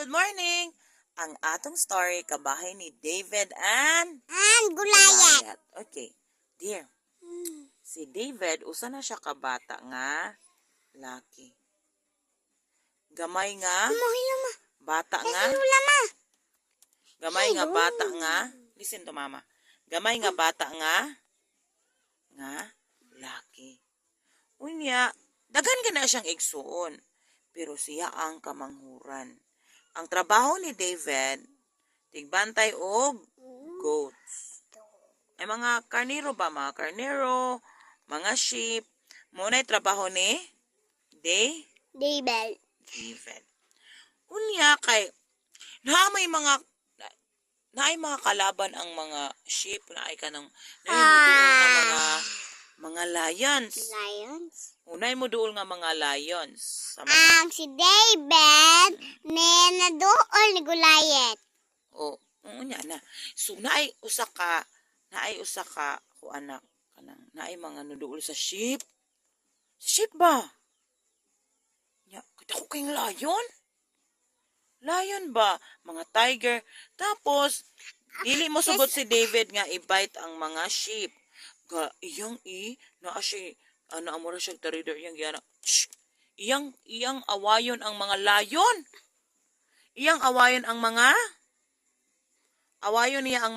good morning! Ang atong story kabahay ni David and Goliath. Goliath. Okay, dear. Si David, usa na siya kabata nga laki. Gamay nga bata nga. Gamay nga bata nga. Listen to mama. Gamay nga bata nga laki. Unya, daghan gina siyang igsuon. Pero siya ang kamanghuran. Ang trabaho ni David, tigbantay og goats. Ay mga karnero ba? Mga karnero, mga sheep. Muna'y trabaho ni David. David. Unya kay naay mga kalaban ang mga sheep, naay kanang mga lions. Unay mo duol nga mga lions sa mga Ang si David naduol ni Goliath. unya na. So naay usa ka ko anak kanang naay mga nuduol sa sheep. Sheep ba? Nya, kita ko kay lion. Lion ba? Mga tiger. Tapos dili mo sugot si David nga i-bite ang mga sheep. Iyang naa siya amora siya reader iyang giana. Iyang awayon ang mga lion. Iyang awayon niya ang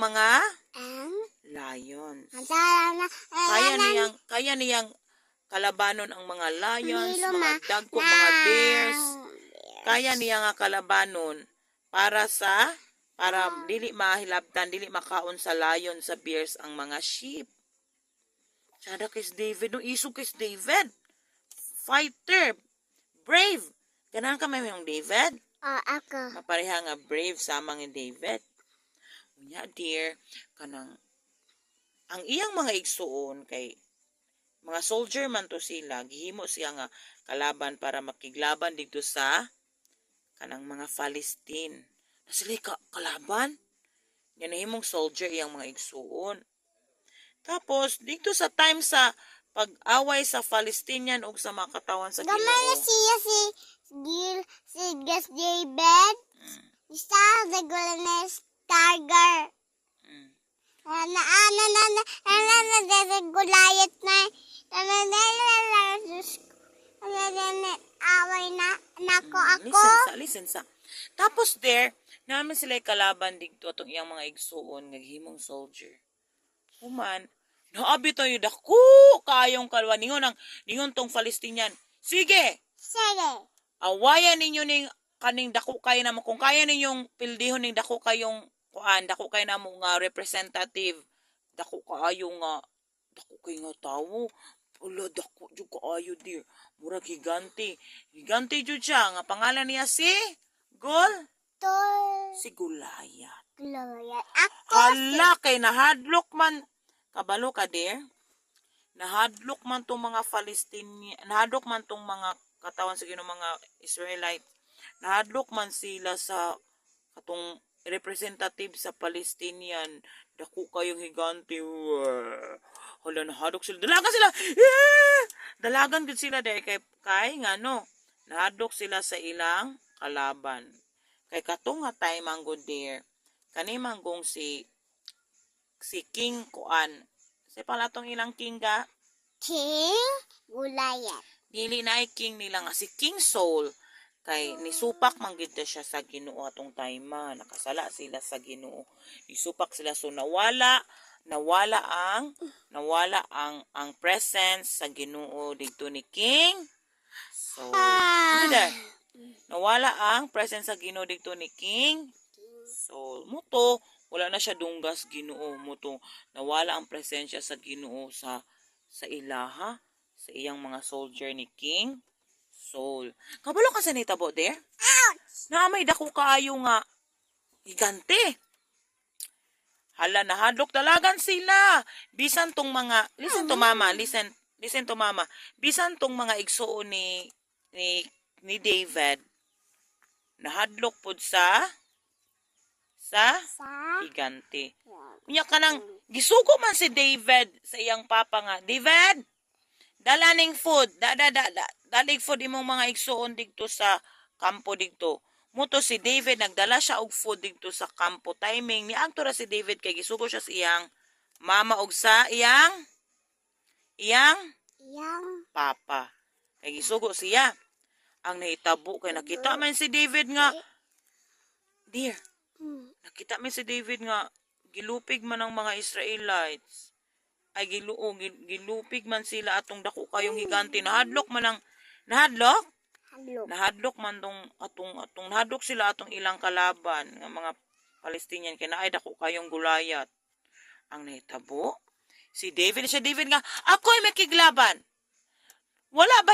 mga lions. Kaya niyang kalabanon ang mga lions, mga dagko, mga bears. Kaya niya nga kalabanon para dili mahilabtan, dili makaon sa lion, sa bears ang mga sheep. Sada kay David, no isog kay David. Fighter, brave. Ganahan ka may yung David? Ako. Mapareha nga brave sama ni David. Unya dear, kanang ang iyang mga igsuon kay mga soldier man to sila, gihimo siya nga kalaban para makiglaban dito sa kanang mga Palestine. Na sila kalaban. Yan himong soldier iyang mga igsuon. Tapos dito sa time sa pag-away sa Palestinian ug sa mga katawan sa Ginoo. Gamay na siya si David. Isa the Goliath tiger. Goliath na away na nako ako. Listen sa. Tapos there, namin sila kalaban dito atong iyang mga igsuon nga himong soldier. Human, naabi tayo dako kayong kalwa ningon tong Palestinian. Sige. Awayan ninyo ning kaning dako kayo namo kung kaya ninyong pildihon ning dako kayong dako kayo namo nga representative. Dako kayo nga tawo. Ulo dako jud kaayo dear. Murag higante. Higante jud siya nga pangalan niya si Goliath. Ako. Hala kay nahadlok man kabalo ka dear. Nahadlok man tong mga Palestinian, nahadlok man tong mga katawan sa Ginoo mga Israelite. Nahadlok man sila sa katong representative sa Palestinian. Dako kayong higante. Hala nahadlok sila. Dalagan gud sila dahil kay nga no. Nahadlok sila sa ilang kalaban. Kay katong nga time ang good dear. Kani manggong si King Kuan. Sa palatong ilang king ga? King Goliath. Dili na ay king nila nga si King Saul. Kay nisupak man gid siya sa Ginoo atong time nakasala sila sa Ginoo. Nisupak sila so nawala ang presence sa Ginoo dito ni King. So, nawala ang presence sa Ginoo dito ni King. So, muto wala na siya dunggas Ginoo muto. Nawala ang presensya sa Ginoo sa ilaha sa iyang mga soldier ni King Saul. Kabalo ka sa nitabo there? Naamay dako kaayo nga higante. Hala nahadlok dalagan sila. Bisan tong mga listen to mama. Bisan tong mga igsuon ni David nahadlok pod sa higante. Unya kanang gisugo man si David sa iyang papa nga, David, dala ning food, dalig food imong mga igsuon dito sa kampo dito. Muto si David nagdala siya og food dito sa kampo timing ni ra si David kay gisugo siya sa iyang mama og sa iyang Yang. papa. Kay gisugo siya. Ang nahitabo kay nakita man si David nga dear, nakita man si David nga gilupig man ang mga Israelites. Ay gilupig man sila atong dako kayong higante nahadlok man ang nahadlok Halo. nahadlok man atong nahadlok sila atong ilang kalaban nga mga Palestinian kay naay dako kayong Gulayat. Ang nahitabo si David nga ako'y makiglaban. Wala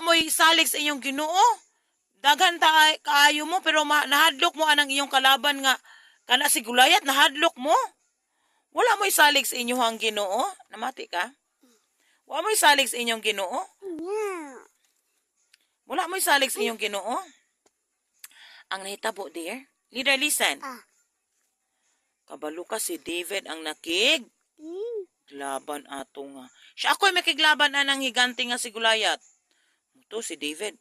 mo salig sa inyong Ginoo? Daghan ta kaayo mo pero nahadlok mo anang iyong kalaban nga kana si Gulayat nahadlok mo. Wala mo salig sa inyong Ginoo? Namati ka? Wala mo salig sa inyong Ginoo? Yeah. Wala mo salig sa inyong Ginoo? Ang nahitabo, dear. Leader, listen. Kabalo ka si David ang nakiglaban ato nga. Siya ako'y makiglaban na ng higante nga si Gulayat. Ito si David.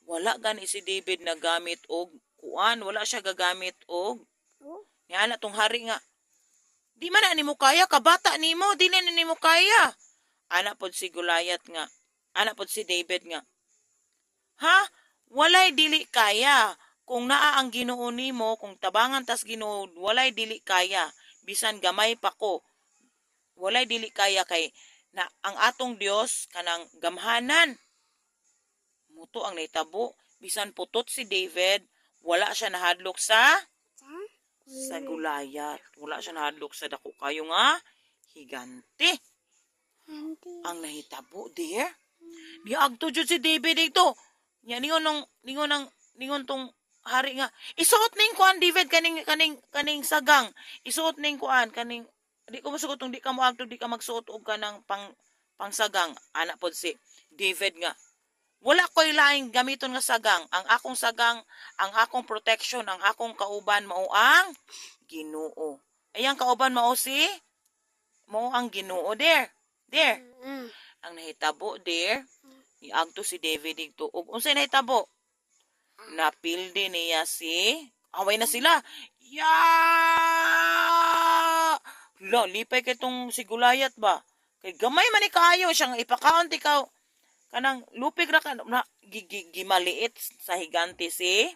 Wala gani si David na gamit og kuan. Wala siya gagamit og nga na tong hari nga. Di man na nimo kaya. Kabata nimo. Dili na nimo kaya. Anak pod si Gulayat nga. Anak pod si David nga. Ha? Walay dili kaya. Kung naa ang Ginoo nimo, kung tabangan tas Ginoo, walay dili kaya. Bisan gamay pa ko. Walay dili kaya kay na ang atong Dios kanang gamhanan. Muto ang naitabo. Bisan putot si David, wala siya nahadlok sa Gulayat. Wala siya nahadlok sa dako kayo nga higante. Ang nahitabo, dear. Niagto jud si David dito. Nya ningon tong hari nga isuot ning kuan David kaning sagang. Isuot ning kuan kaning di ko masugot tong di ka moagto di ka magsuot og kanang pangsagang. Anak pod si David nga wala ko'y laing gamiton nga sagang. Ang akong sagang, ang akong protection, ang akong kauban mao ang Ginoo. Ayang kauban mao ang Ginoo, dear. Dear. Ang nahitabo, dear. Iagto si David dito. Ug unsay nahitabo? Napildi niya away na sila. Lipay kay tong si Gulayat ba? Kay gamay man ni kaayo siyang ipakaon ikaw. Kanang lupig ra ka na gimaliit sa higante si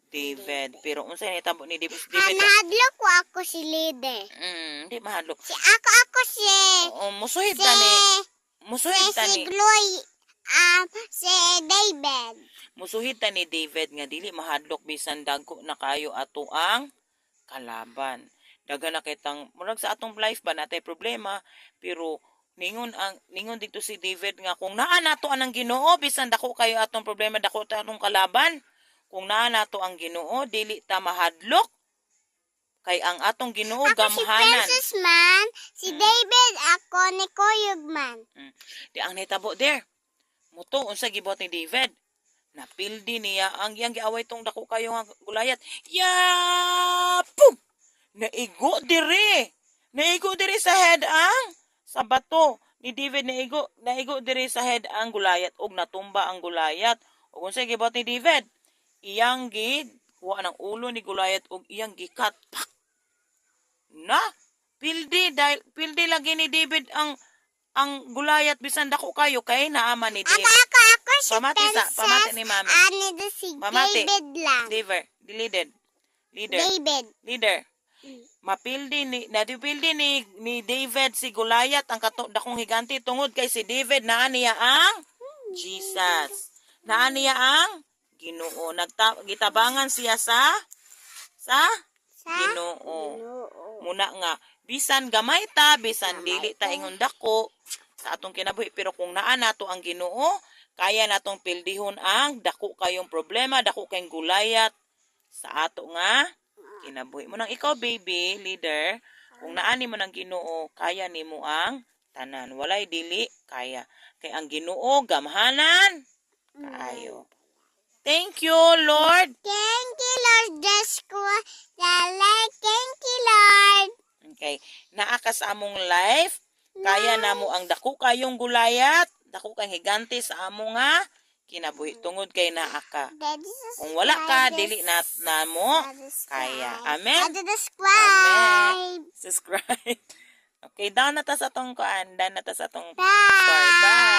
David. Pero unsay nahitabo ni David? Hanadlok ko ako si leader. Di mahadlok. Ako si Musuhid tani. si Gloy. Si David. Musuhid ta ni David nga dili mahadlok bisan dagko na kayo ato ang kalaban. Daga na kitang murag sa atong life ba natay problema pero ningon dito si David nga kung naa nato anang Ginoo bisan dako kayo atong problema dako ta atong kalaban. Kung naa nato ang Ginoo dili ta mahadlok kay ang atong Ginoo gamhanan. Ako si Princess Man, si David ako ni Koyog Man. Di ang nahitabo there. Muto unsa gibuhat ni David? Napildi niya ang iyang giaway tong dako kayo nga Gulayat. Pum! Naigo diri sa head ang sa bato ni David naigo diri sa head ang Gulayat og natumba ang Gulayat. Ug unsa gibuhat ni David? Iyang kuha ng ulo ni Gulayat og iyang gikat. Na pildi lagi ni David ang Gulayat bisan dako kayo kay naama ni David. Ako si Pamati ni mami. Ani si Pamati. David lang. Leader. Mapildi ni David si Gulayat ang dakong higante tungod kay si David naa niya ang Jesus. Naa niya ang Ginoo. Gitabangan siya sa Ginoo. Muna nga bisan gamay ta, bisan dili ta ingon dako sa atong kinabuhi pero kung naa nato ang Ginoo, kaya natong pildihon ang dako kayong problema, dako kayong Gulayat sa ato nga kinabuhi. Mo nang ikaw baby, leader, kung naani mo ng Ginoo, kaya nimo ang tanan. Walay dili kaya. Kay ang Ginoo gamhanan kaayo. Thank you, Lord. Thank you, Lord. Thank you, Lord. Okay. Naa ka sa among life, kaya namo ang dako kayong Gulayat, dako kayong higante sa among nga kinabuhi tungod kay naa ka. Daddy, Kung wala ka, subscribe. dili na mo kaya. Amen? Daddy, subscribe. Subscribe. Okay, down na ta sa tong kuan. Down na ta sa tong Bye. story. Bye.